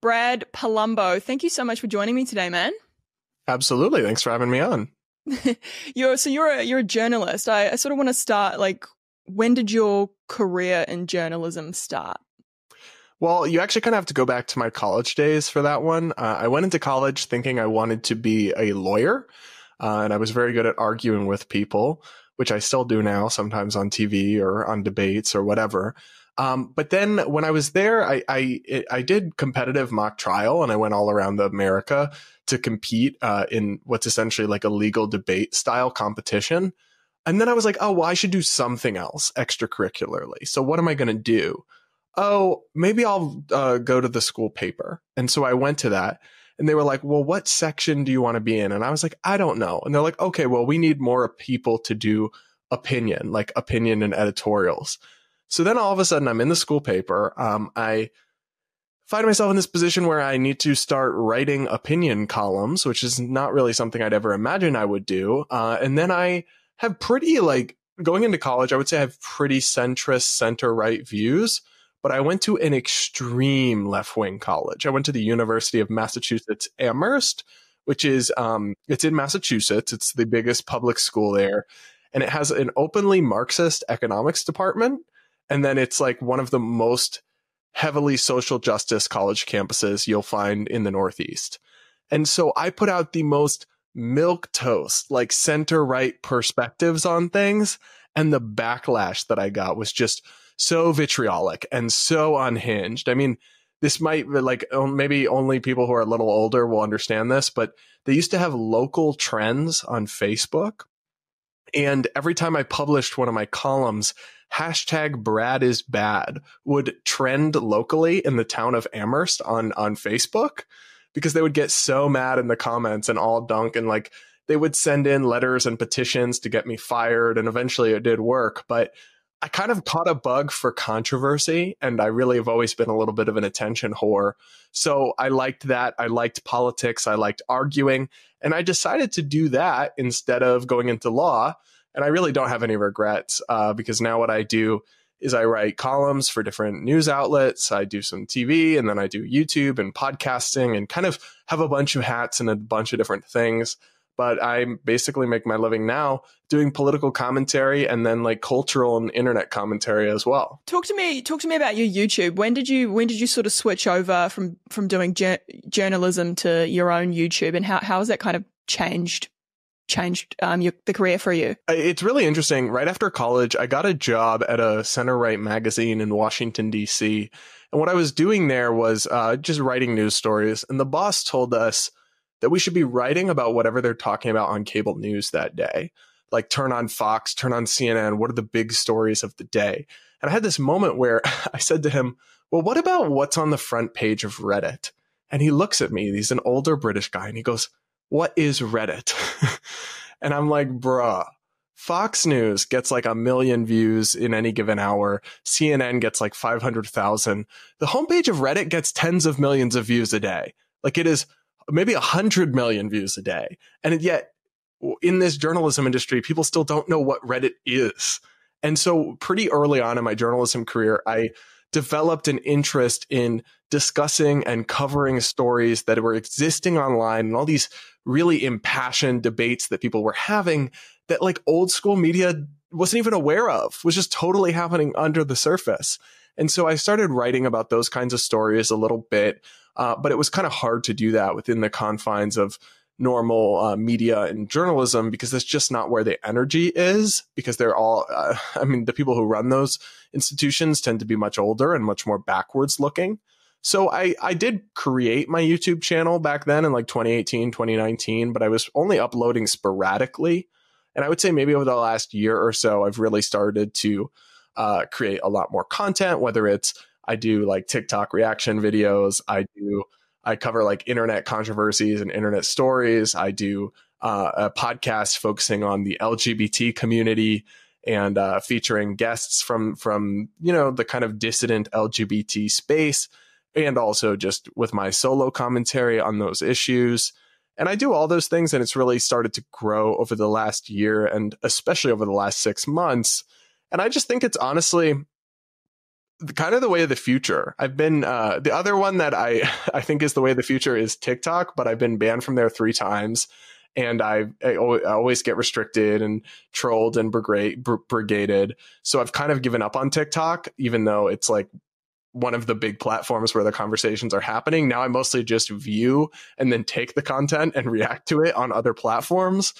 Brad Polumbo, thank you so much for joining me today, man. Absolutely. Thanks for having me on. You're a journalist. I sort of want to start, like, when did your career in journalism start? Well, you actually kind of have to go back to my college days for that one. I went into college thinking I wanted to be a lawyer, and I was very good at arguing with people, which I still do now, sometimes on TV or on debates or whatever. But then when I was there, I did competitive mock trial, and I went all around America to compete in what's essentially like a legal debate style competition. And then I was like, oh, well, I should do something else extracurricularly. So what am I going to do? Oh, maybe I'll go to the school paper. And so I went to that, and they were like, well, what section do you want to be in? And I was like, I don't know. And they're like, okay, well, we need more people to do opinion and editorials. So then all of a sudden I'm in the school paper. I find myself in this position where I need to start writing opinion columns, which is not really something I'd ever imagined I would do. And then I have going into college, I would say I have pretty centrist, center-right views. But I went to an extreme left-wing college. I went to the University of Massachusetts Amherst, which is, it's in Massachusetts. It's the biggest public school there. And it has an openly Marxist economics department. And then it's like one of the most heavily social justice college campuses you'll find in the Northeast. And so I put out the most milquetoast, like center-right perspectives on things. And the backlash that I got was just so vitriolic and so unhinged. I mean, this might like maybe only people who are a little older will understand this, but they used to have local trends on Facebook. And every time I published one of my columns, #BradIsBad would trend locally in the town of Amherst on Facebook, because they would get so mad in the comments and all dunk, and like they would send in letters and petitions to get me fired. And eventually it did work. But I kind of caught a bug for controversy, and I really have always been a little bit of an attention whore. So I liked that. I liked politics. I liked arguing. And I decided to do that instead of going into law. And I really don't have any regrets because now what I do is I write columns for different news outlets. I do some TV, and then I do YouTube and podcasting, and kind of have a bunch of hats and a bunch of different things. But I basically make my living now doing political commentary and then like cultural and internet commentary as well. Talk to me about your YouTube. When did you sort of switch over from doing journalism to your own YouTube, and how has that kind of changed the career for you? It's really interesting. Right after college, I got a job at a center-right magazine in Washington, D.C. And what I was doing there was just writing news stories. And the boss told us that we should be writing about whatever they're talking about on cable news that day. Like turn on Fox, turn on CNN. What are the big stories of the day? And I had this moment where I said to him, well, what about what's on the front page of Reddit? And he looks at me. He's an older British guy. And he goes, what is Reddit? And I'm like, bruh, Fox News gets like 1 million views in any given hour. CNN gets like 500,000. The homepage of Reddit gets tens of millions of views a day. Like it is maybe 100 million views a day. And yet in this journalism industry, people still don't know what Reddit is. And so pretty early on in my journalism career, I developed an interest in discussing and covering stories that were existing online and all these really impassioned debates that people were having that like old school media wasn't even aware of, was just totally happening under the surface. And so I started writing about those kinds of stories a little bit, but it was kind of hard to do that within the confines of normal media and journalism, because that's just not where the energy is, because they're all, the people who run those institutions tend to be much older and much more backwards looking. So I did create my YouTube channel back then in like 2018, 2019, but I was only uploading sporadically. And I would say maybe over the last year or so, I've really started to create a lot more content, whether it's I do like TikTok reaction videos. I cover like internet controversies and internet stories. I do a podcast focusing on the LGBT community and featuring guests from the kind of dissident LGBT space, and also just with my solo commentary on those issues. And I do all those things, and it's really started to grow over the last year, and especially over the last 6 months. And I just think it's honestly kind of the way of the future. I've been the other one that I think is the way of the future is TikTok, but I've been banned from there 3 times, and I always get restricted and trolled and brigaded. So I've kind of given up on TikTok, even though it's like one of the big platforms where the conversations are happening. Now I mostly just view and then take the content and react to it on other platforms.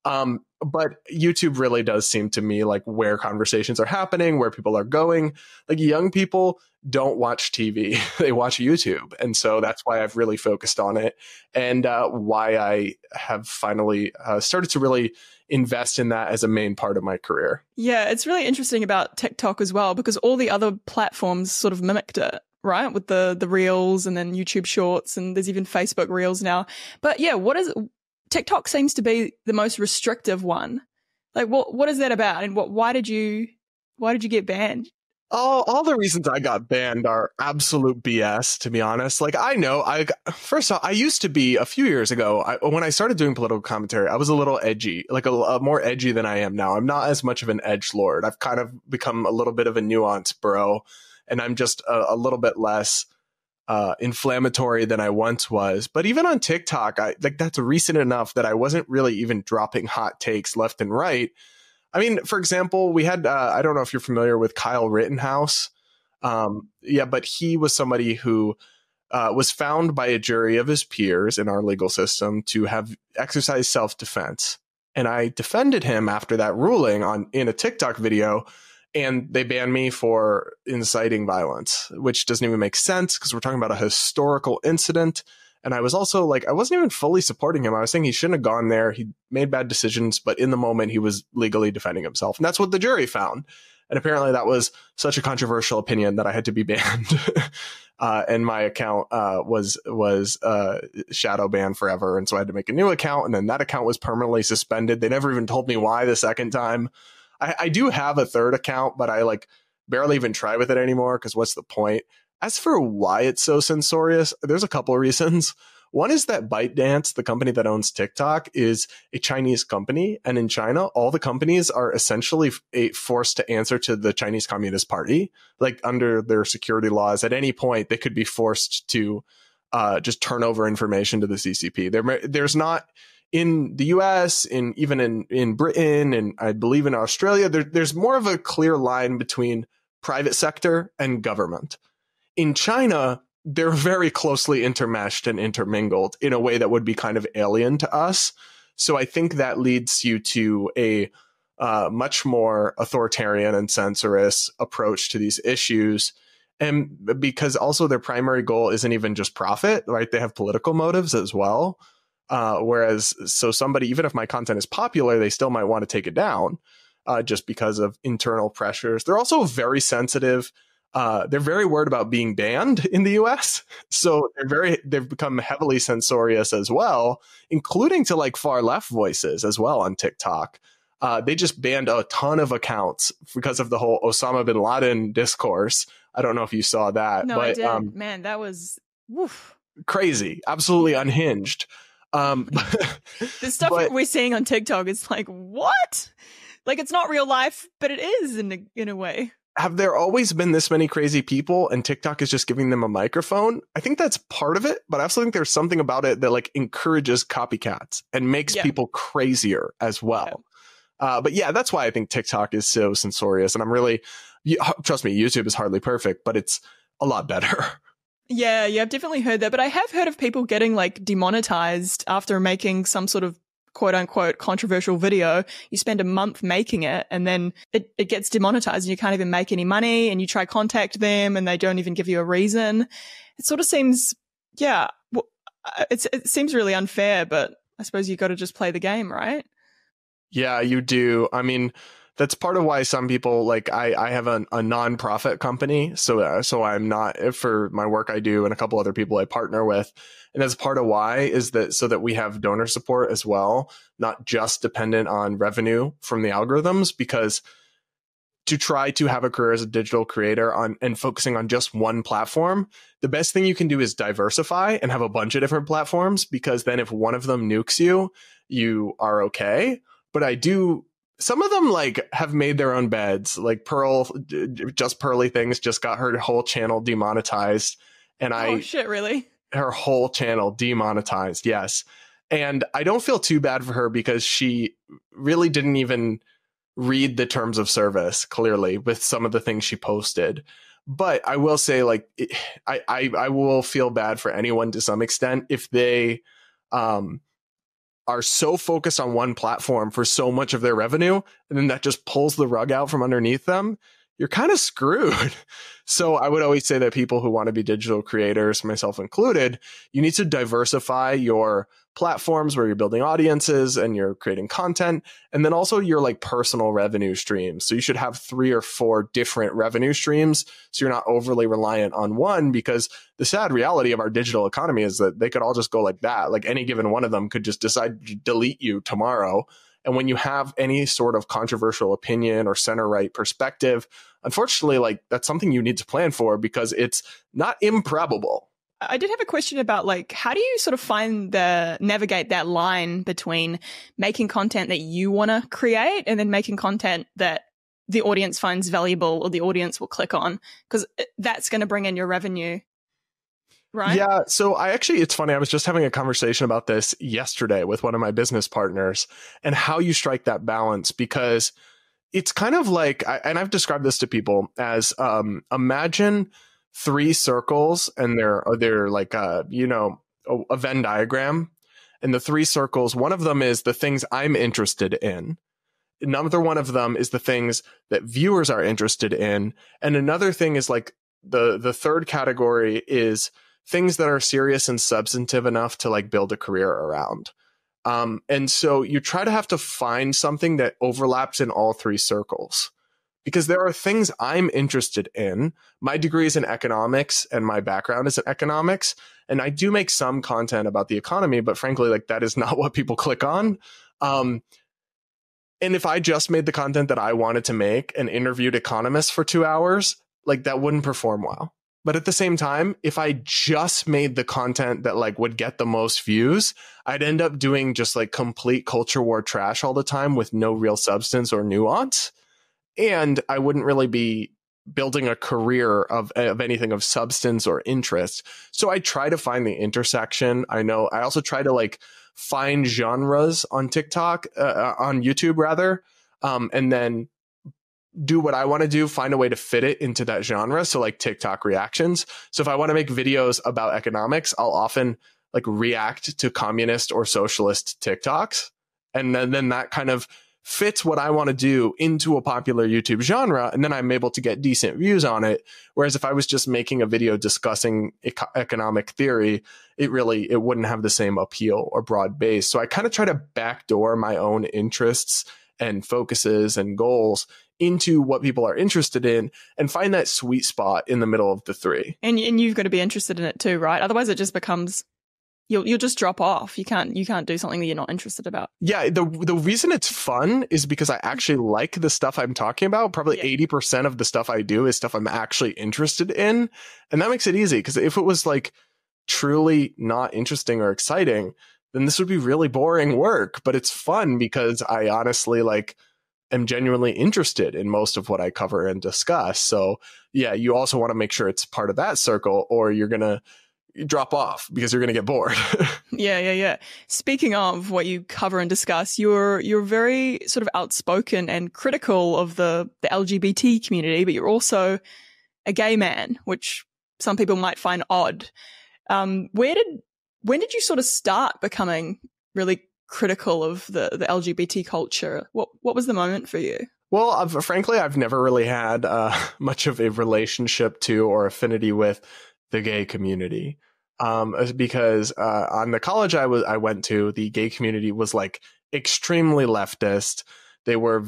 But YouTube really does seem to me like where conversations are happening, where people are going. Like young people don't watch TV, they watch YouTube. And so that's why I've really focused on it, and why I have finally started to really invest in that as a main part of my career. Yeah, it's really interesting about TikTok as well, because all the other platforms sort of mimicked it, right? With the Reels and then YouTube Shorts, and there's even Facebook Reels now. But yeah, TikTok seems to be the most restrictive one. Like, what is that about, and why did you get banned? All the reasons I got banned are absolute BS, to be honest. Like, first off, I used to be, a few years ago, when I started doing political commentary, I was a little edgy, like a more edgy than I am now. I'm not as much of an edgelord. I've kind of become a little bit of a nuance bro, and I'm just a little bit less inflammatory than I once was. But even on TikTok, that's recent enough that I wasn't really even dropping hot takes left and right. I mean, for example, we had, I don't know if you're familiar with Kyle Rittenhouse. But he was somebody who was found by a jury of his peers in our legal system to have exercised self-defense. And I defended him after that ruling in a TikTok video, and they banned me for inciting violence, which doesn't even make sense because we're talking about a historical incident. And I was also like, I wasn't even fully supporting him. I was saying he shouldn't have gone there. He made bad decisions, but in the moment he was legally defending himself. And that's what the jury found. And apparently that was such a controversial opinion that I had to be banned. And my account was shadow banned forever. And so I had to make a new account. And then that account was permanently suspended. They never even told me why the second time. I do have a third account, but I barely even try with it anymore, because what's the point? As for why it's so censorious, there's a couple of reasons. One is that ByteDance, the company that owns TikTok, is a Chinese company. And in China, all the companies are essentially forced to answer to the Chinese Communist Party. Like, under their security laws, at any point, they could be forced to just turn over information to the CCP. There's not, in the US, even in Britain, and I believe in Australia, there's more of a clear line between private sector and government. In China, they're very closely intermeshed and intermingled in a way that would be kind of alien to us. So I think that leads you to a much more authoritarian and censorious approach to these issues. And because also their primary goal isn't even just profit, right? They have political motives as well. So somebody, even if my content is popular, they still might want to take it down just because of internal pressures. They're also very sensitive. They're very worried about being banned in the US. So they've become heavily censorious as well, including to like far left voices as well on TikTok. They just banned a ton of accounts because of the whole Osama bin Laden discourse. I don't know if you saw that. No, but, I did. Man, that was crazy, absolutely unhinged. The stuff we're seeing on TikTok is like, what? Like, it's not real life, but it is in a way. Have there always been this many crazy people and TikTok is just giving them a microphone? I think that's part of it, but I also think there's something about it that like encourages copycats and makes people crazier as well. But yeah, that's why I think TikTok is so censorious. And trust me, YouTube is hardly perfect, but it's a lot better. Yeah, I've definitely heard that. But I have heard of people getting like demonetized after making some sort of quote unquote controversial video. You spend a month making it and then it gets demonetized and you can't even make any money, and you try contact them and they don't even give you a reason. It sort of seems, it seems really unfair, but I suppose you got to just play the game, right? Yeah, you do. I mean, that's part of why some people, like I have a nonprofit company. So I'm not, for my work I do and a couple other people I partner with. And that's part of why is that so that we have donor support as well, not just dependent on revenue from the algorithms, because to try to have a career as a digital creator and focusing on just one platform, the best thing you can do is diversify and have a bunch of different platforms, because then if one of them nukes you, you are okay. But I do some of them like have made their own beds. Like Pearl, just Pearly Things, just got her whole channel demonetized. And Oh shit, really? her whole channel demonetized. Yes. And I don't feel too bad for her because she really didn't even read the terms of service clearly with some of the things she posted. But I will say, like, I will feel bad for anyone to some extent if they are so focused on one platform for so much of their revenue, and then that just pulls the rug out from underneath them. You're kind of screwed. So I would always say that people who want to be digital creators, myself included, you need to diversify your platforms where you're building audiences and you're creating content, and then also your like personal revenue streams. So you should have 3 or 4 different revenue streams so you're not overly reliant on one, because the sad reality of our digital economy is that they could all just go like that. Like any given one of them could just decide to delete you tomorrow. And when you have any sort of controversial opinion or center right perspective, unfortunately, like that's something you need to plan for because it's not improbable. I did have a question about like, how do you sort of navigate that line between making content that you want to create and then making content that the audience finds valuable or the audience will click on? Because that's going to bring in your revenue. Right. Yeah. So it's funny. I was just having a conversation about this yesterday with one of my business partners and how you strike that balance, because it's kind of like, and I've described this to people as imagine 3 circles and they're like, a Venn diagram. And the 3 circles, one of them is the things I'm interested in. Another one of them is the things that viewers are interested in. And another thing is like the third category is things that are serious and substantive enough to like build a career around. And so you try to have to find something that overlaps in all 3 circles, because there are things I'm interested in. My degree is in economics and my background is in economics. And I do make some content about the economy, but frankly, like that is not what people click on. And if I just made the content that I wanted to make and interviewed economists for 2 hours, like that wouldn't perform well. But at the same time, if I just made the content that like would get the most views, I'd end up doing just like complete culture war trash all the time with no real substance or nuance. And I wouldn't really be building a career of anything of substance or interest. So I try to find the intersection. I also try to like find genres on TikTok, on YouTube rather, and then do what I want to do, find a way to fit it into that genre. So like TikTok reactions. So if I want to make videos about economics, I'll often like react to communist or socialist TikToks. And then that kind of fits what I want to do into a popular YouTube genre. And then I'm able to get decent views on it. Whereas if I was just making a video discussing economic theory, it wouldn't have the same appeal or broad base. So I kind of try to backdoor my own interests and focuses and goals into what people are interested in and find that sweet spot in the middle of the 3. And you've got to be interested in it too, right? Otherwise it just becomes, you'll just drop off. You can't do something that you're not interested about. Yeah, the reason it's fun is because I actually like the stuff I'm talking about. Probably 80% of the stuff I do is stuff I'm actually interested in. And that makes it easy, because if it was like truly not interesting or exciting, then this would be really boring work. But it's fun because I honestly like am genuinely interested in most of what I cover and discuss. So yeah, you also want to make sure it's part of that circle, or you're going to drop off because you're going to get bored. Yeah. Speaking of what you cover and discuss, you're very sort of outspoken and critical of the LGBT community, but you're also a gay man, which some people might find odd. When did you sort of start becoming really critical of the LGBT culture? What was the moment for you? Well, frankly, I've never really had much of a relationship to or affinity with the gay community, because on the college I went to, the gay community was like extremely leftist. They were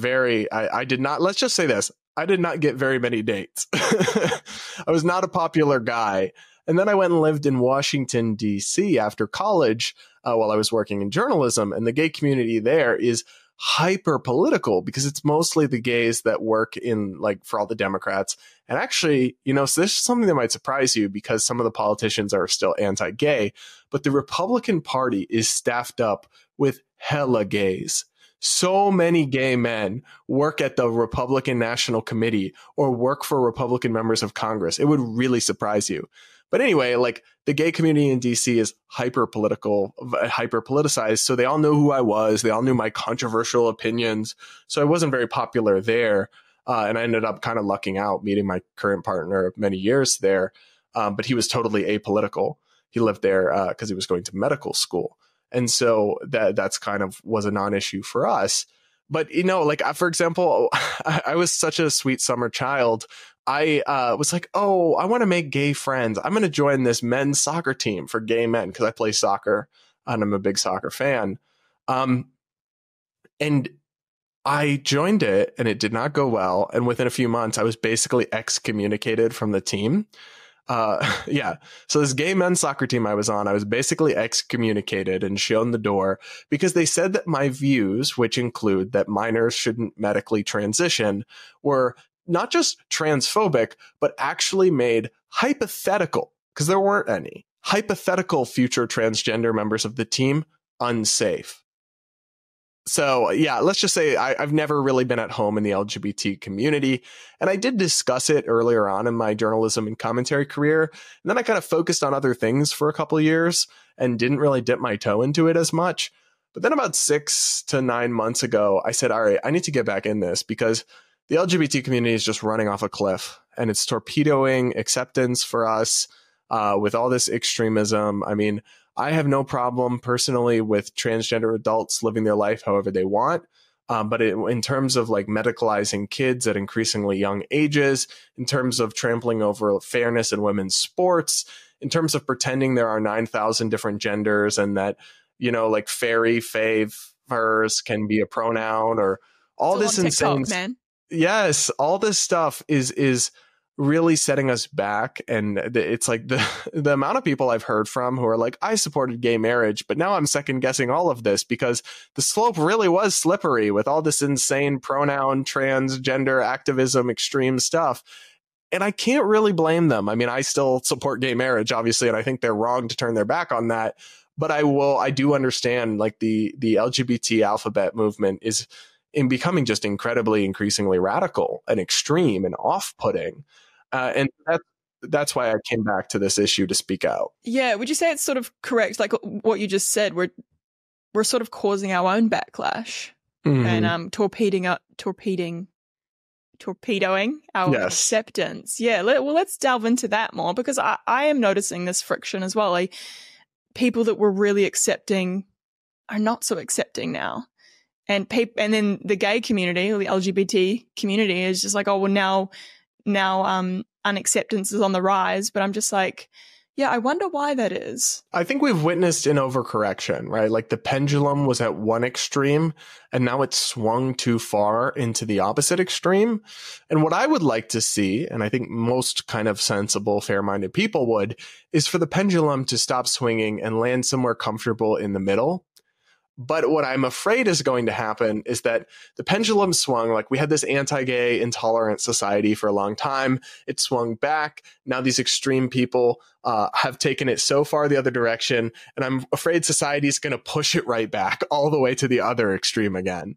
I did not, let's just say this, I did not get very many dates. I was not a popular guy. And then I went and lived in Washington, D.C. after college while I was working in journalism. And the gay community there is hyper political because it's mostly the gays that work in like for all the Democrats. And actually, so this is something that might surprise you because some of the politicians are still anti-gay, but the Republican Party is staffed up with hella gays. so many gay men work at the Republican National Committee or work for Republican members of Congress. It would really surprise you. But anyway, like the gay community in DC is hyper politicized. So they all know who I was. They all knew my controversial opinions. So I wasn't very popular there. And I ended up kind of lucking out meeting my current partner of many years there. But he was totally apolitical. He lived there because he was going to medical school. And so that's kind of was a non-issue for us. But, you know, like, for example, I was such a sweet summer child. I was like, oh, I want to make gay friends. I'm going to join this men's soccer team for gay men because I play soccer and I'm a big soccer fan. And I joined it and it did not go well. And within a few months, I was basically excommunicated from the team. Yeah. So this gay men's soccer team I was on, I was basically excommunicated and shown the door because they said that my views, which include that minors shouldn't medically transition, were not just transphobic, but actually made hypothetical, because there weren't any, hypothetical future transgender members of the team unsafe. So, yeah, let's just say I've never really been at home in the LGBT community. And I did discuss it earlier on in my journalism and commentary career. And then I kind of focused on other things for a couple of years and didn't really dip my toe into it as much. But then about 6 to 9 months ago, I said, all right, I need to get back in this because the LGBT community is just running off a cliff and it's torpedoing acceptance for us with all this extremism. I mean, I have no problem personally with transgender adults living their life however they want. But in terms of like medicalizing kids at increasingly young ages, in terms of trampling over fairness in women's sports, in terms of pretending there are 9,000 different genders and that, you know, like fairy, favors can be a pronoun or all this insane. TikTok, man. Yes, all this stuff is really setting us back. And it's like the amount of people I've heard from who are like, I supported gay marriage, but now I'm second guessing all of this because the slope really was slippery with all this insane pronoun, transgender activism, extreme stuff. And I can't really blame them. I mean, I still support gay marriage, obviously, and I think they're wrong to turn their back on that. But I do understand like the LGBT alphabet movement is in becoming just increasingly radical and extreme and off-putting. And that's why I came back to this issue to speak out. Yeah, would you say it's sort of correct? Like what you just said, we're sort of causing our own backlash and torpedoing our acceptance. Yeah, let's delve into that more because I am noticing this friction as well. Like people that were really accepting are not so accepting now. And then the gay community or the LGBT community is just like, oh, well, now unacceptance is on the rise. But I'm just like, yeah, I wonder why that is. I think we've witnessed an overcorrection, right? Like the pendulum was at one extreme and now it's swung too far into the opposite extreme. And what I would like to see, and I think most kind of sensible, fair-minded people would, is for the pendulum to stop swinging and land somewhere comfortable in the middle. But what I'm afraid is going to happen is that the pendulum swung, like we had this anti-gay, intolerant society for a long time. It swung back. Now these extreme people have taken it so far the other direction. And I'm afraid society is going to push it right back all the way to the other extreme again.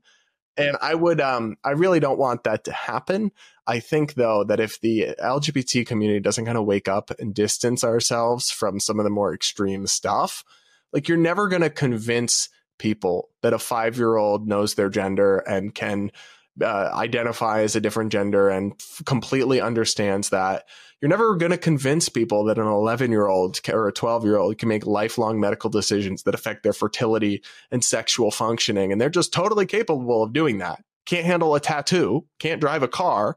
And I really don't want that to happen. I think, though, that if the LGBT community doesn't kind of wake up and distance ourselves from some of the more extreme stuff, like you're never going to convince people that a 5-year-old knows their gender and can identify as a different gender and completely understands that. You're never going to convince people that an 11-year-old or a 12-year-old can make lifelong medical decisions that affect their fertility and sexual functioning. And they're just totally capable of doing that. Can't handle a tattoo, can't drive a car,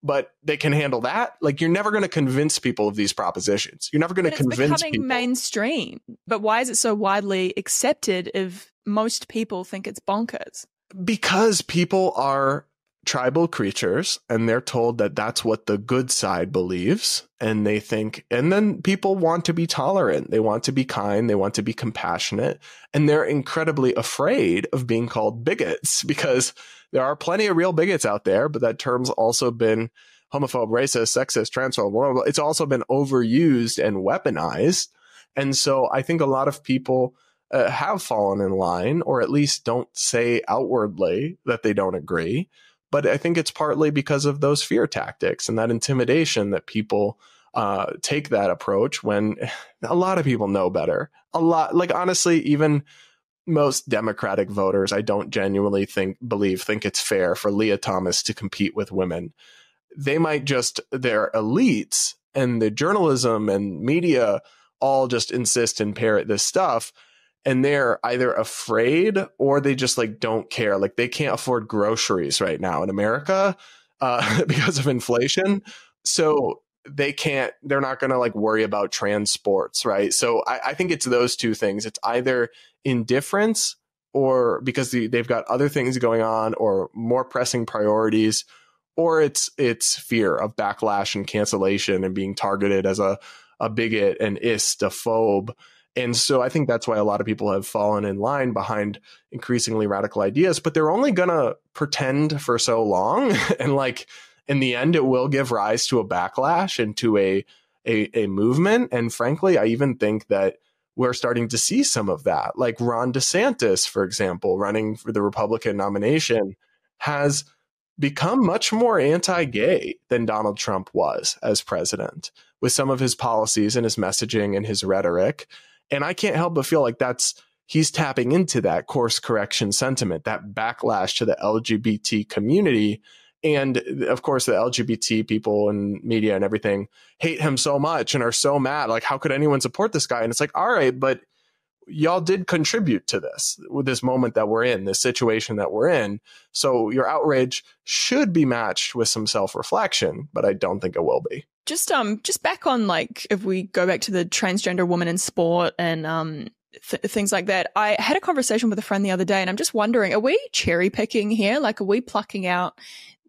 but they can handle that. Like, you're never going to convince people of these propositions. You're never going to convince people. It's becoming mainstream. But why is it so widely accepted if most people think it's bonkers? Because people are tribal creatures and they're told that that's what the good side believes. And they think, and then people want to be tolerant. They want to be kind. They want to be compassionate. And they're incredibly afraid of being called bigots because there are plenty of real bigots out there, but that term's also been homophobe, racist, sexist, transphobe, blah, blah, blah. It's also been overused and weaponized. And so I think a lot of people have fallen in line, or at least don't say outwardly that they don't agree. But I think it's partly because of those fear tactics and that intimidation that people take that approach when a lot of people know better. A lot, like, honestly, even most Democratic voters, I don't genuinely think it's fair for Leah Thomas to compete with women. They might just, their elites and the journalism and media all just insist and parrot this stuff. And they're either afraid or they just like don't care. Like they can't afford groceries right now in America because of inflation. So they're not going to like worry about trans sports, right? So I think it's those two things. It's either indifference or because they've got other things going on or more pressing priorities, or it's fear of backlash and cancellation and being targeted as a bigot, an ist, a phobe. And so I think that's why a lot of people have fallen in line behind increasingly radical ideas, but they're only going to pretend for so long. And like, in the end, it will give rise to a backlash and to a movement. And frankly, I even think that we're starting to see some of that. Like Ron DeSantis, for example, running for the Republican nomination, has become much more anti-gay than Donald Trump was as president with some of his policies and his messaging and his rhetoric. And I can't help but feel like he's tapping into that course correction sentiment, that backlash to the LGBT community. And of course, the LGBT people and media and everything hate him so much and are so mad. Like, how could anyone support this guy? And it's like, all right, but y'all did contribute to this, with this moment that we're in, this situation that we're in. So your outrage should be matched with some self-reflection, but I don't think it will be. Just back on, like, if we go back to the transgender woman in sport and things like that, I had a conversation with a friend the other day, and I'm just wondering, are we cherry picking here? Like, are we plucking out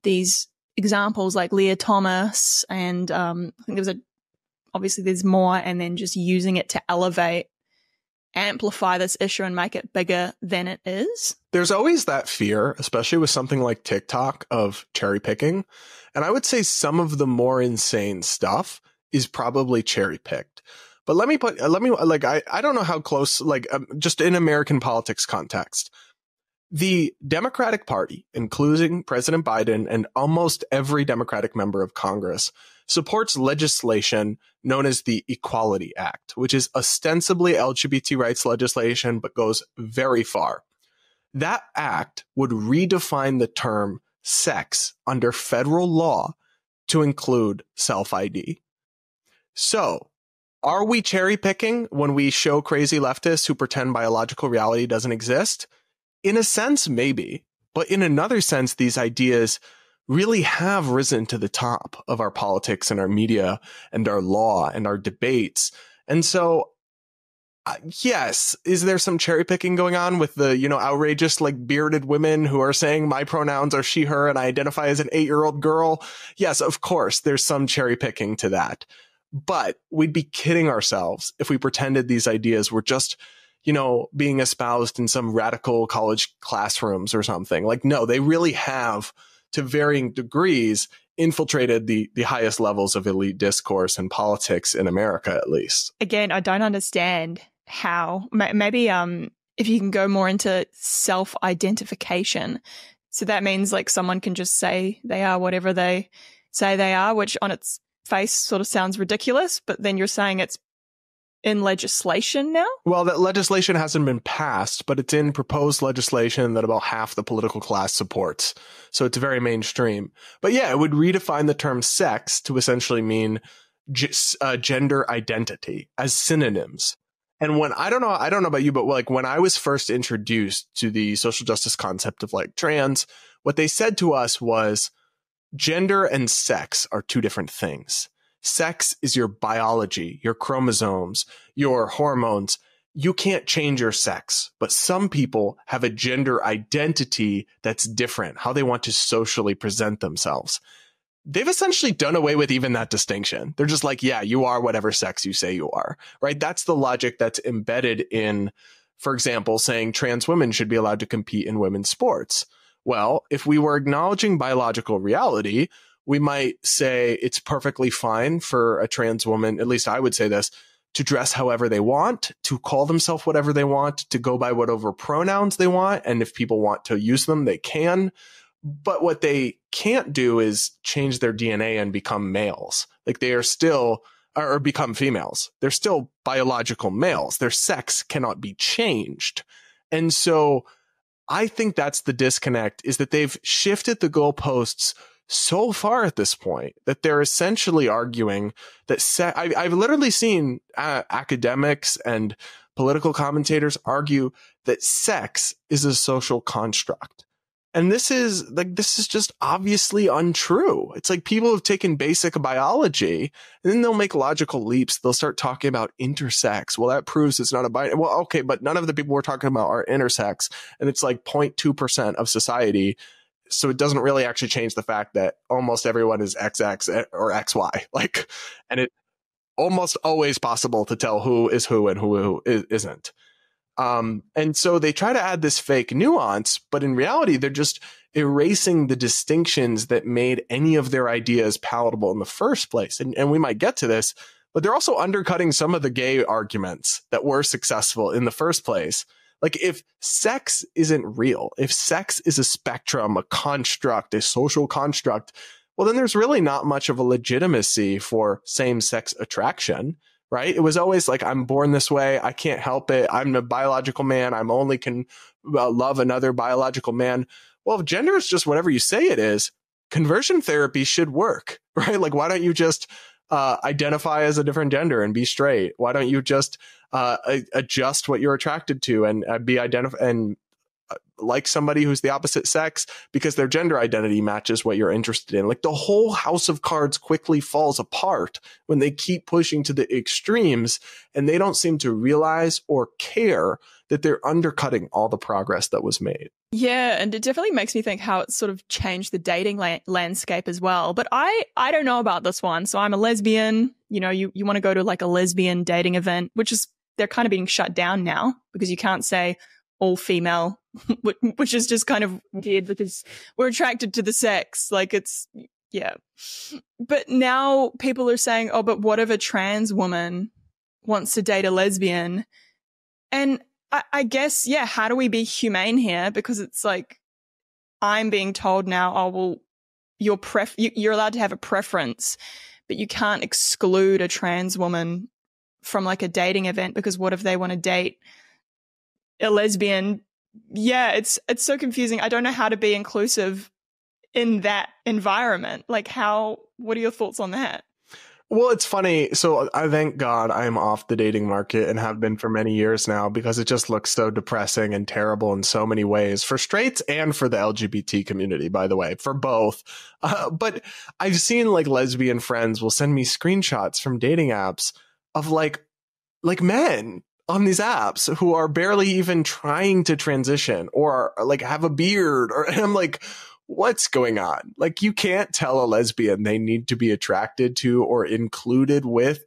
these examples like Leah Thomas and I think obviously there's more, and then just using it to amplify this issue and make it bigger than it is? There's always that fear, especially with something like TikTok, of cherry picking. And I would say some of the more insane stuff is probably cherry picked. But I don't know how close, just in American politics context, the Democratic Party, including President Biden and almost every Democratic member of Congress, supports legislation known as the Equality Act, which is ostensibly LGBT rights legislation, but goes very far. That act would redefine the term sex under federal law to include self-ID. So, are we cherry picking when we show crazy leftists who pretend biological reality doesn't exist? In a sense, maybe. But in another sense, these ideas really have risen to the top of our politics and our media and our law and our debates. And so, yes, is there some cherry picking going on with the, outrageous, like, bearded women who are saying my pronouns are she, her, and I identify as an 8-year-old girl? Yes, of course, there's some cherry picking to that. But we'd be kidding ourselves if we pretended these ideas were just, being espoused in some radical college classrooms or something. Like, no, they really have, to varying degrees, infiltrated the highest levels of elite discourse and politics in America, at least. Again, I don't understand how. Maybe if you can go more into self-identification. So that means like someone can just say they are whatever they say they are, which on its face sort of sounds ridiculous, but then you're saying it's in legislation now? Well, that legislation hasn't been passed, but it's in proposed legislation that about half the political class supports. So it's very mainstream. But yeah, it would redefine the term sex to essentially mean gender identity as synonyms. And when I don't know about you, but like when I was first introduced to the social justice concept of like trans, what they said to us was gender and sex are two different things. Sex is your biology, your chromosomes, your hormones. You can't change your sex, but some people have a gender identity that's different, how they want to socially present themselves. They've essentially done away with even that distinction. They're just like, yeah, you are whatever sex you say you are, right? That's the logic that's embedded in, for example, saying trans women should be allowed to compete in women's sports. Well, if we were acknowledging biological reality, we might say it's perfectly fine for a trans woman, at least I would say this, to dress however they want, to call themselves whatever they want, to go by whatever pronouns they want. And if people want to use them, they can. But what they can't do is change their DNA and become males. Like they are still, or become females. They're still biological males. Their sex cannot be changed. And so I think that's the disconnect, is that they've shifted the goalposts so far at this point that they're essentially arguing that I've literally seen academics and political commentators argue that sex is a social construct. And this is just obviously untrue. It's like people have taken basic biology and then they'll make logical leaps. They'll start talking about intersex. Well, that proves it's not a binary. Well, okay, but none of the people we're talking about are intersex. And it's like 0.2% of society. So it doesn't really actually change the fact that almost everyone is XX or XY. Like, and it's almost always possible to tell who is who and who isn't. And so they try to add this fake nuance, but in reality, they're just erasing the distinctions that made any of their ideas palatable in the first place. And we might get to this, but they're also undercutting some of the gay arguments that were successful in the first place. Like if sex isn't real, if sex is a spectrum, a construct, a social construct, well, then there's really not much of a legitimacy for same-sex attraction. Right? It was always like, I'm born this way. I can't help it. I'm a biological man. I'm only can love another biological man. Well, if gender is just whatever you say it is, conversion therapy should work, right? Like, why don't you just identify as a different gender and be straight? Why don't you just adjust what you're attracted to and be like somebody who's the opposite sex because their gender identity matches what you're interested in? Like the whole house of cards quickly falls apart when they keep pushing to the extremes and they don't seem to realize or care that they're undercutting all the progress that was made. Yeah, and it definitely makes me think how it's sort of changed the dating landscape as well. But I don't know about this one. So I'm a lesbian. You know, you want to go to like a lesbian dating event, which is, they're kind of being shut down now because you can't say all female, which is just kind of weird because we're attracted to the sex. Like it's, yeah. But now people are saying, oh, but what if a trans woman wants to date a lesbian? And I guess, yeah, how do we be humane here? Because it's like, I'm being told now, oh, well, you're allowed to have a preference, but you can't exclude a trans woman from like a dating event because what if they want to date a lesbian? Yeah, it's so confusing. I don't know how to be inclusive in that environment. Like what are your thoughts on that? Well, it's funny. So I thank God I'm off the dating market and have been for many years now because it just looks so depressing and terrible in so many ways for straights and for the LGBT community, by the way, for both. But I've seen like lesbian friends will send me screenshots from dating apps of like men on these apps who are barely even trying to transition or like have a beard and I'm like, what's going on? Like you can't tell a lesbian they need to be attracted to or included with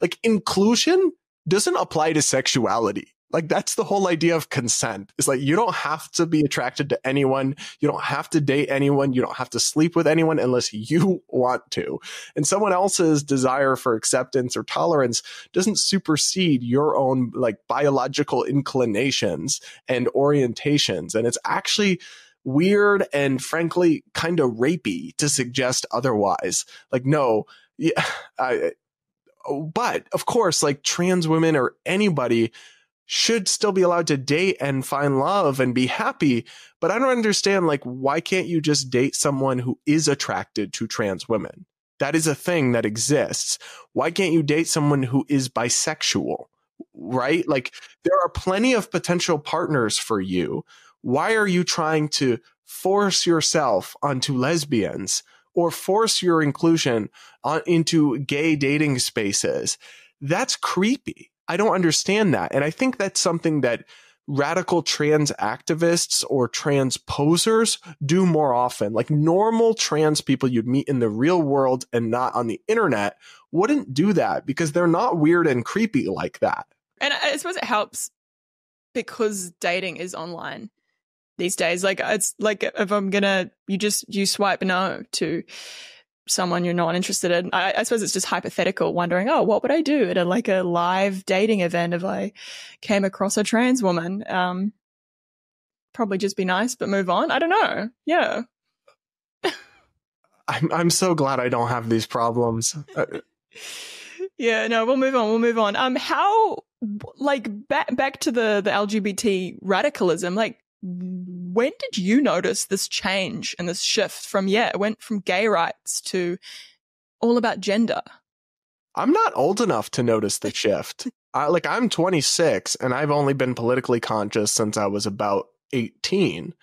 like inclusion doesn't apply to sexuality. Like that's the whole idea of consent. It's like you don't have to be attracted to anyone. You don't have to date anyone. You don't have to sleep with anyone unless you want to. And someone else's desire for acceptance or tolerance doesn't supersede your own like biological inclinations and orientations. And it's actually weird and frankly kind of rapey to suggest otherwise. Like, no, yeah, but of course, like trans women or anybody should still be allowed to date and find love and be happy. But I don't understand, like, why can't you just date someone who is attracted to trans women? That is a thing that exists. Why can't you date someone who is bisexual, right? Like, there are plenty of potential partners for you. Why are you trying to force yourself onto lesbians or force your inclusion into gay dating spaces? That's creepy. I don't understand that. And I think that's something that radical trans activists or trans posers do more often. Like normal trans people you'd meet in the real world and not on the internet wouldn't do that because they're not weird and creepy like that. And I suppose it helps because dating is online these days. Like it's like if I'm gonna, you swipe no to someone you're not interested in. I suppose it's just hypothetical, wondering, oh, what would I do at a live dating event if I came across a trans woman? Probably just be nice, but move on. I don't know. Yeah. I'm so glad I don't have these problems. Yeah, no, we'll move on. We'll move on. How, like, back to the LGBT radicalism, like, when did you notice this change and this shift from, it went from gay rights to all about gender? I'm not old enough to notice the shift. I'm 26 and I've only been politically conscious since I was about 18.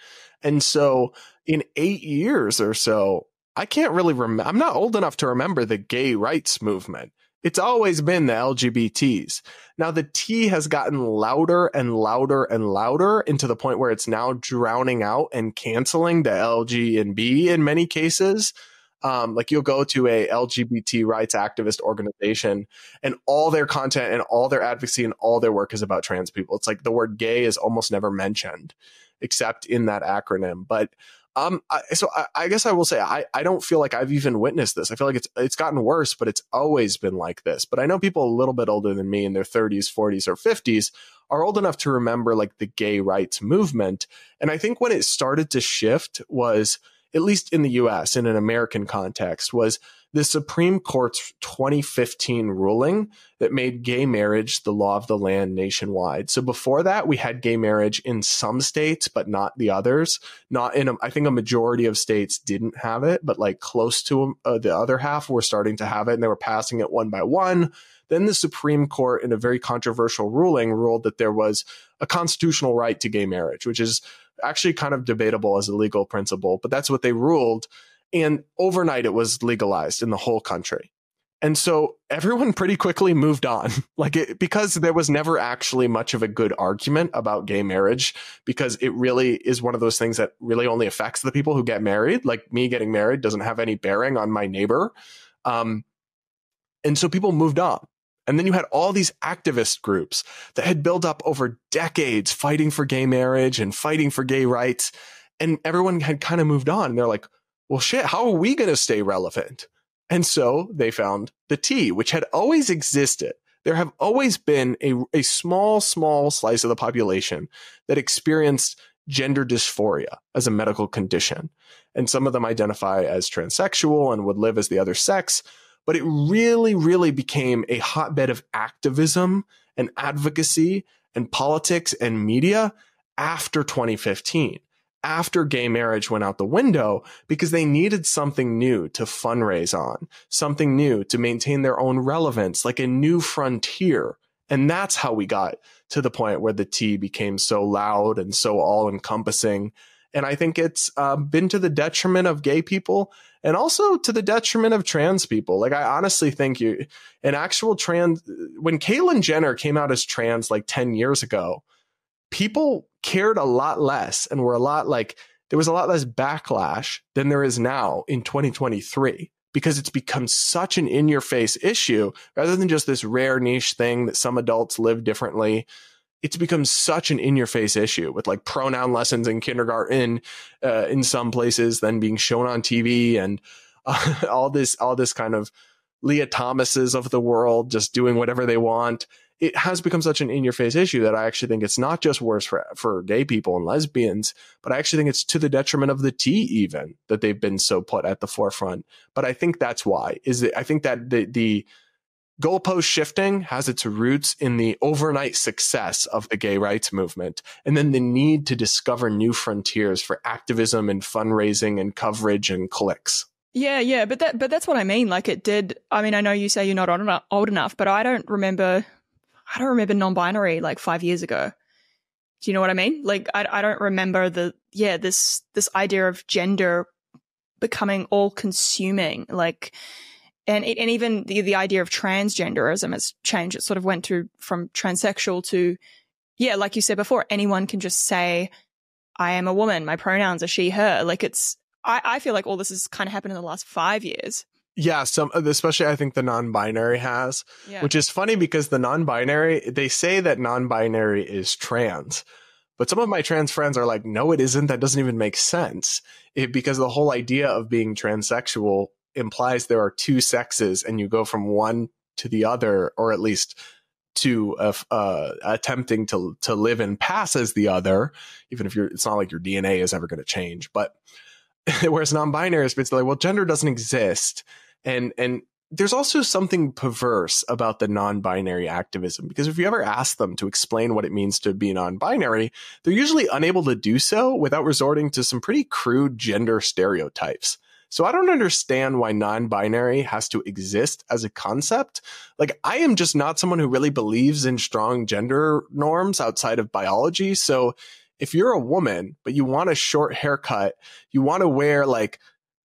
And so in 8 years or so, I can't really remember. I'm not old enough to remember the gay rights movement. It's always been the LGBTs. Now the T has gotten louder and louder and louder into the point where it's now drowning out and canceling the LG and B in many cases. Like you'll go to a LGBT rights activist organization and all their content and all their advocacy and all their work is about trans people. It's like the word gay is almost never mentioned except in that acronym. But I guess I will say I don't feel like I've even witnessed this. I feel like it's gotten worse, but it's always been like this. But I know people a little bit older than me in their 30s, 40s, or 50s are old enough to remember like the gay rights movement. And I think when it started to shift was, at least in the US, in an American context, was the Supreme Court's 2015 ruling that made gay marriage the law of the land nationwide. So before that, we had gay marriage in some states, but not the others. Not in, I think a majority of states didn't have it, but like close to the other half were starting to have it, and they were passing it one by one. Then the Supreme Court, in a very controversial ruling, ruled that there was a constitutional right to gay marriage, which is actually kind of debatable as a legal principle, but that's what they ruled. And overnight, it was legalized in the whole country. And so everyone pretty quickly moved on, because there was never actually much of a good argument about gay marriage, because it really is one of those things that really only affects the people who get married. Like me getting married doesn't have any bearing on my neighbor. And so people moved on. And then you had all these activist groups that had built up over decades fighting for gay marriage and fighting for gay rights. And everyone had kind of moved on. And they're like, well, shit, how are we going to stay relevant? And so they found the T, which had always existed. There have always been a small slice of the population that experienced gender dysphoria as a medical condition. And some of them identify as transsexual and would live as the other sex. But it really, really became a hotbed of activism and advocacy and politics and media after 2015. After gay marriage went out the window, because they needed something new to fundraise on, something new to maintain their own relevance, like a new frontier. And that's how we got to the point where the T became so loud and so all-encompassing. And I think it's been to the detriment of gay people and also to the detriment of trans people. Like, I honestly think when Caitlyn Jenner came out as trans like 10 years ago, people cared a lot less and were there was a lot less backlash than there is now in 2023, because it's become such an in-your-face issue rather than just this rare niche thing that some adults live differently. It's become such an in-your-face issue with like pronoun lessons in kindergarten in some places, then being shown on TV, and all this kind of Leah Thomases of the world just doing whatever they want. It has become such an in-your-face issue that I actually think it's not just worse for gay people and lesbians, but I actually think it's to the detriment of the T even that they've been so put at the forefront. But I think that's why. I think that the goalpost shifting has its roots in the overnight success of the gay rights movement, and then the need to discover new frontiers for activism and fundraising and coverage and clicks. Yeah, but that's what I mean. Like, it did. I mean, I know you say you're not old enough, but I don't remember non-binary like 5 years ago. Do you know what I mean? Like, I don't remember this idea of gender becoming all consuming, like. And even the idea of transgenderism has changed. It sort of went from transsexual to, like you said before, anyone can just say, I am a woman, my pronouns are she, her. Like, I feel like all this has kind of happened in the last 5 years. Yeah, especially I think the non-binary has, which is funny because the non-binary, they say that non-binary is trans. But some of my trans friends are like, no, it isn't. That doesn't even make sense. Because the whole idea of being transsexual implies there are two sexes and you go from one to the other, or at least to attempting to live and pass as the other, even if it's not like your DNA is ever going to change. But whereas non-binary is basically like, well, gender doesn't exist. And there's also something perverse about the non-binary activism, because if you ever ask them to explain what it means to be non-binary, they're usually unable to do so without resorting to some pretty crude gender stereotypes. So I don't understand why non-binary has to exist as a concept. Like, I am just not someone who really believes in strong gender norms outside of biology. So if you're a woman, but you want a short haircut, you want to wear like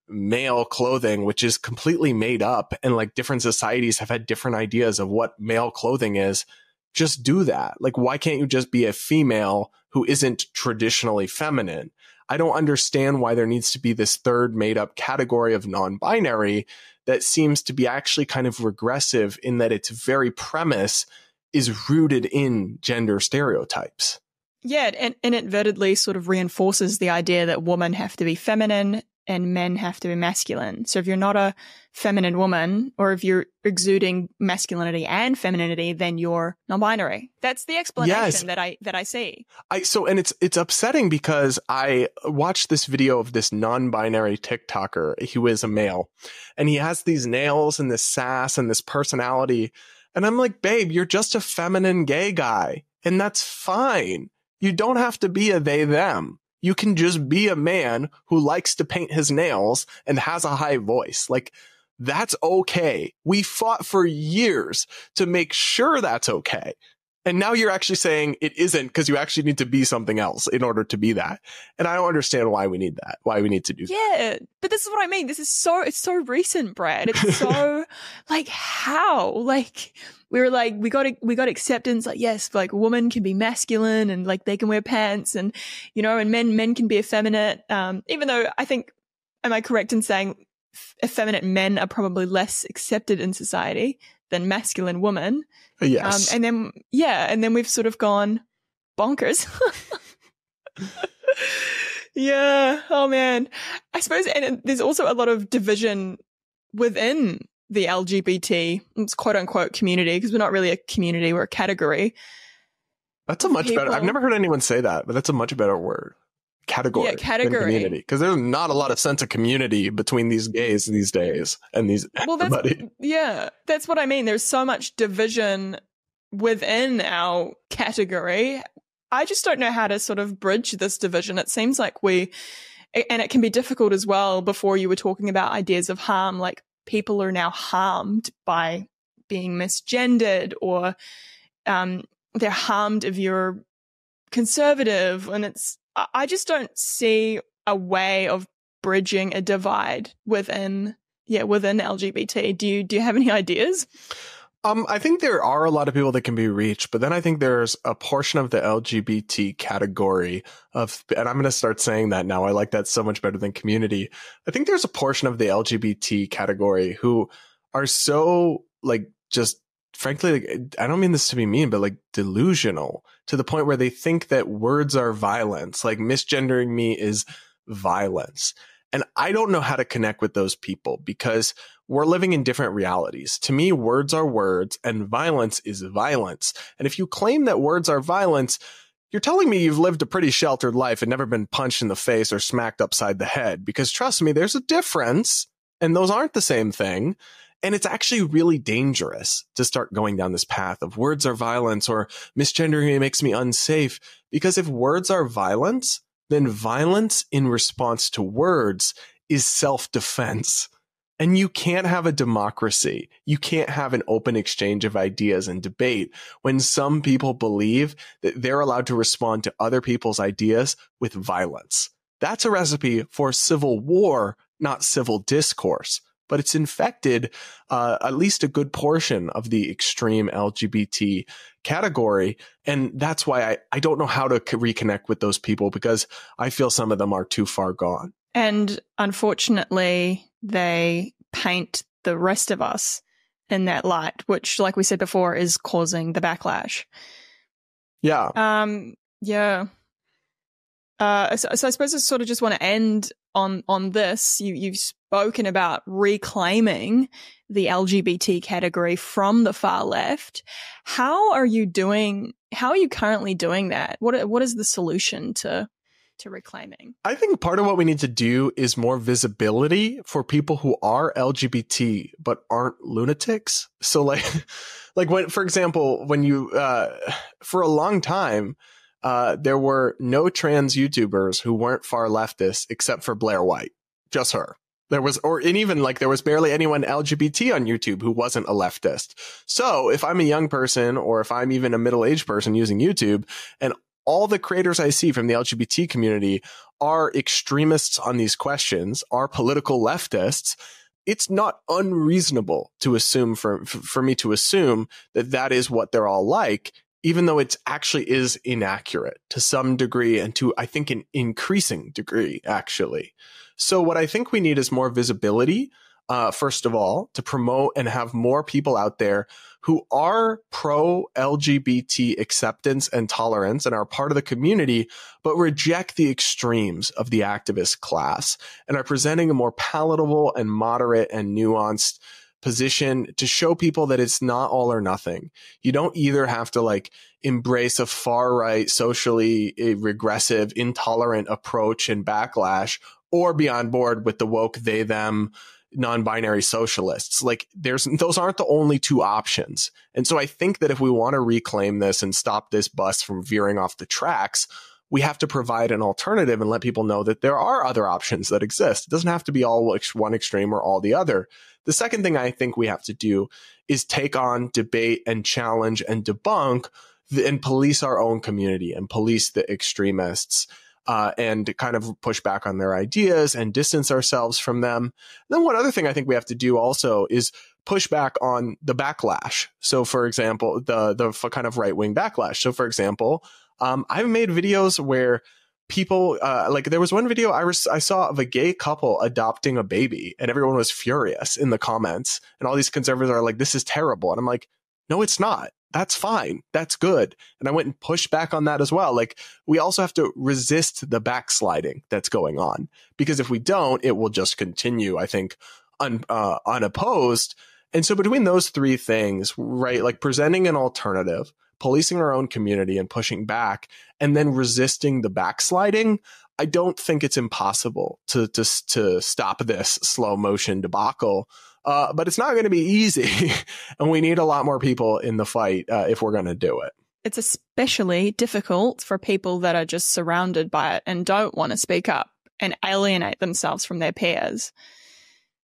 male clothing, which is completely made up, and like different societies have had different ideas of what male clothing is, just do that. Like, why can't you just be a female who isn't traditionally feminine? I don't understand why there needs to be this third made up category of non-binary that seems to be actually kind of regressive in that its very premise is rooted in gender stereotypes. Yeah, and inadvertently sort of reinforces the idea that women have to be feminine and men have to be masculine. So if you're not a feminine woman, or if you're exuding masculinity and femininity, then you're non-binary. That's the explanation that I see. And it's upsetting because I watched this video of this non-binary TikToker who is a male, and he has these nails and this sass and this personality. And I'm like, babe, you're just a feminine gay guy, and that's fine. You don't have to be a they, them. You can just be a man who likes to paint his nails and has a high voice. Like, that's okay. We fought for years to make sure that's okay. And now you're actually saying it isn't, because you actually need to be something else in order to be that. And I don't understand why we need that, why we need to do that. Yeah, but this is what I mean. It's so recent, Brad. It's so like, how? Like, we were like, we got acceptance. Like, yes, like women can be masculine and like they can wear pants, and, you know, and men can be effeminate. Even though I think, am I correct in saying effeminate men are probably less accepted in society than masculine women? Yes. And then we've sort of gone bonkers. Yeah. Oh man. I suppose, and there's also a lot of division within the LGBT, it's quote unquote community, because we're not really a community, we're a category. That's a much better, I've never heard anyone say that, but that's a much better word. Category. Yeah, category. Than community. Because there's not a lot of sense of community between these gays these days and these everybody. That's what I mean. There's so much division within our category. I just don't know how to sort of bridge this division. It seems like and it can be difficult as well. Before, you were talking about ideas of harm, like people are now harmed by being misgendered, or they're harmed if you're conservative, and I just don't see a way of bridging a divide within LGBT. Do you have any ideas? I think there are a lot of people that can be reached, but then I think there's a portion of the LGBT category of, and I'm going to start saying that now, I like that so much better than community. I think there's a portion of the LGBT category who are so like, just frankly, like, I don't mean this to be mean, but like delusional to the point where they think that words are violence, like misgendering me is violence. And I don't know how to connect with those people, because we're living in different realities. To me, words are words and violence is violence. And if you claim that words are violence, you're telling me you've lived a pretty sheltered life and never been punched in the face or smacked upside the head. Because trust me, there's a difference, and those aren't the same thing. And it's actually really dangerous to start going down this path of words are violence or misgendering makes me unsafe. Because if words are violence, then violence in response to words is self-defense. And you can't have a democracy. You can't have an open exchange of ideas and debate when some people believe that they're allowed to respond to other people's ideas with violence. That's a recipe for civil war, not civil discourse. But it's infected at least a good portion of the extreme LGBT category. And that's why I don't know how to reconnect with those people, because I feel some of them are too far gone. And unfortunately, they paint the rest of us in that light, which, like we said before, is causing the backlash. Yeah. Yeah. So I suppose I sort of just want to end on this, you've spoken about reclaiming the LGBT category from the far left. How are you currently doing that? What is the solution to reclaiming? I think part of what we need to do is more visibility for people who are LGBT but aren't lunatics. So like when, for example, when you for a long time there were no trans YouTubers who weren't far leftist except for Blair White, just her. There was barely anyone LGBT on YouTube who wasn't a leftist. So if I'm a young person, or if I'm even a middle-aged person using YouTube, and all the creators I see from the LGBT community are extremists on these questions, are political leftists, it's not unreasonable to assume for me to assume that that is what they're all like, even though it actually is inaccurate to some degree, and to, I think, an increasing degree, actually. So what I think we need is more visibility, first of all, to promote and have more people out there who are pro-LGBT acceptance and tolerance and are part of the community, but reject the extremes of the activist class and are presenting a more palatable and moderate and nuanced position to show people that it's not all or nothing. You don't either have to embrace a far right, socially regressive, intolerant approach and backlash, or be on board with the woke they, them, non-binary socialists. Those aren't the only two options. And so I think that if we want to reclaim this and stop this bus from veering off the tracks, we have to provide an alternative and let people know that there are other options that exist. It doesn't have to be all one extreme or all the other. The second thing I think we have to do is take on, debate, and challenge and debunk and police our own community and police the extremists. And kind of push back on their ideas and distance ourselves from them. Then one other thing I think we have to do also is push back on the backlash. So, for example, the kind of right-wing backlash. So, for example, I've made videos where people, there was one video I saw of a gay couple adopting a baby, and everyone was furious in the comments. And all these conservatives are like, this is terrible. And I'm like, no, it's not. That's fine. That's good. And I went and pushed back on that as well. We also have to resist the backsliding that's going on, because if we don't, it will just continue, I think, unopposed. And so between those three things, right, presenting an alternative, policing our own community and pushing back, and then resisting the backsliding, I don't think it's impossible to stop this slow motion debacle. But it's not going to be easy, and we need a lot more people in the fight if we're going to do it. It's especially difficult for people that are just surrounded by it and don't want to speak up and alienate themselves from their peers.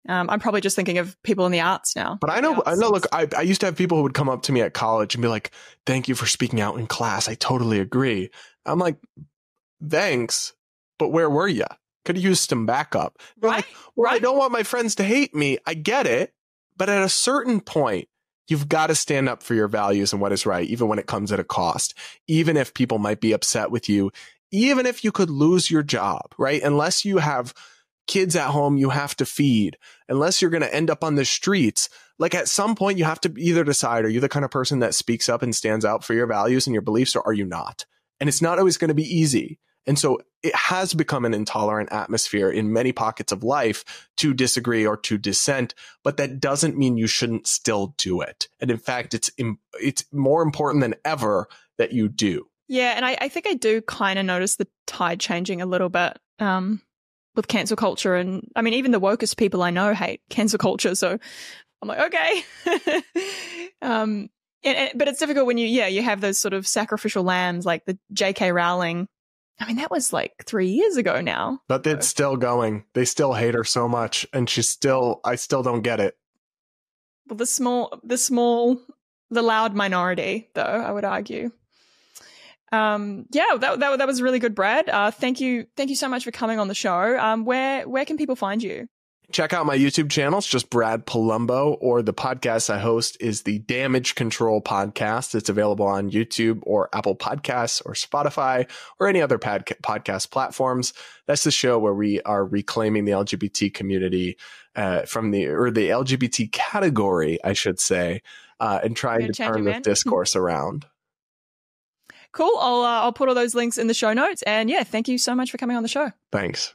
I'm probably just thinking of people in the arts now. But I know. Look, I used to have people who would come up to me at college and be like, "Thank you for speaking out in class. I totally agree." I'm like, "Thanks, but where were you? Could have used some backup." Right. I don't want my friends to hate me. I get it. But at a certain point, you've got to stand up for your values and what is right, even when it comes at a cost, even if people might be upset with you, even if you could lose your job, right? Unless you have kids at home you have to feed, unless you're going to end up on the streets. At some point, you have to either decide, are you the kind of person that speaks up and stands out for your values and your beliefs, or are you not? And it's not always going to be easy. And so it has become an intolerant atmosphere in many pockets of life to disagree or to dissent, but that doesn't mean you shouldn't still do it. And in fact, it's more important than ever that you do. Yeah, and I think I do kind of notice the tide changing a little bit with cancel culture. And I mean, even the wokest people I know hate cancel culture. So I'm like, okay. But it's difficult when you have those sort of sacrificial lambs like the J.K. Rowling. I mean, that was 3 years ago now. But it's still going. They still hate her so much. And I still don't get it. Well, the loud minority, though, I would argue. That was really good, Brad. Thank you so much for coming on the show. Where can people find you? Check out my YouTube channel. It's just Brad Polumbo, or the podcast I host is the Damage Control Podcast. It's available on YouTube or Apple Podcasts or Spotify or any other podcast platforms. That's the show where we are reclaiming the LGBT community from the LGBT category, I should say, and trying to turn the discourse around. Cool. I'll put all those links in the show notes. And yeah, thank you so much for coming on the show. Thanks.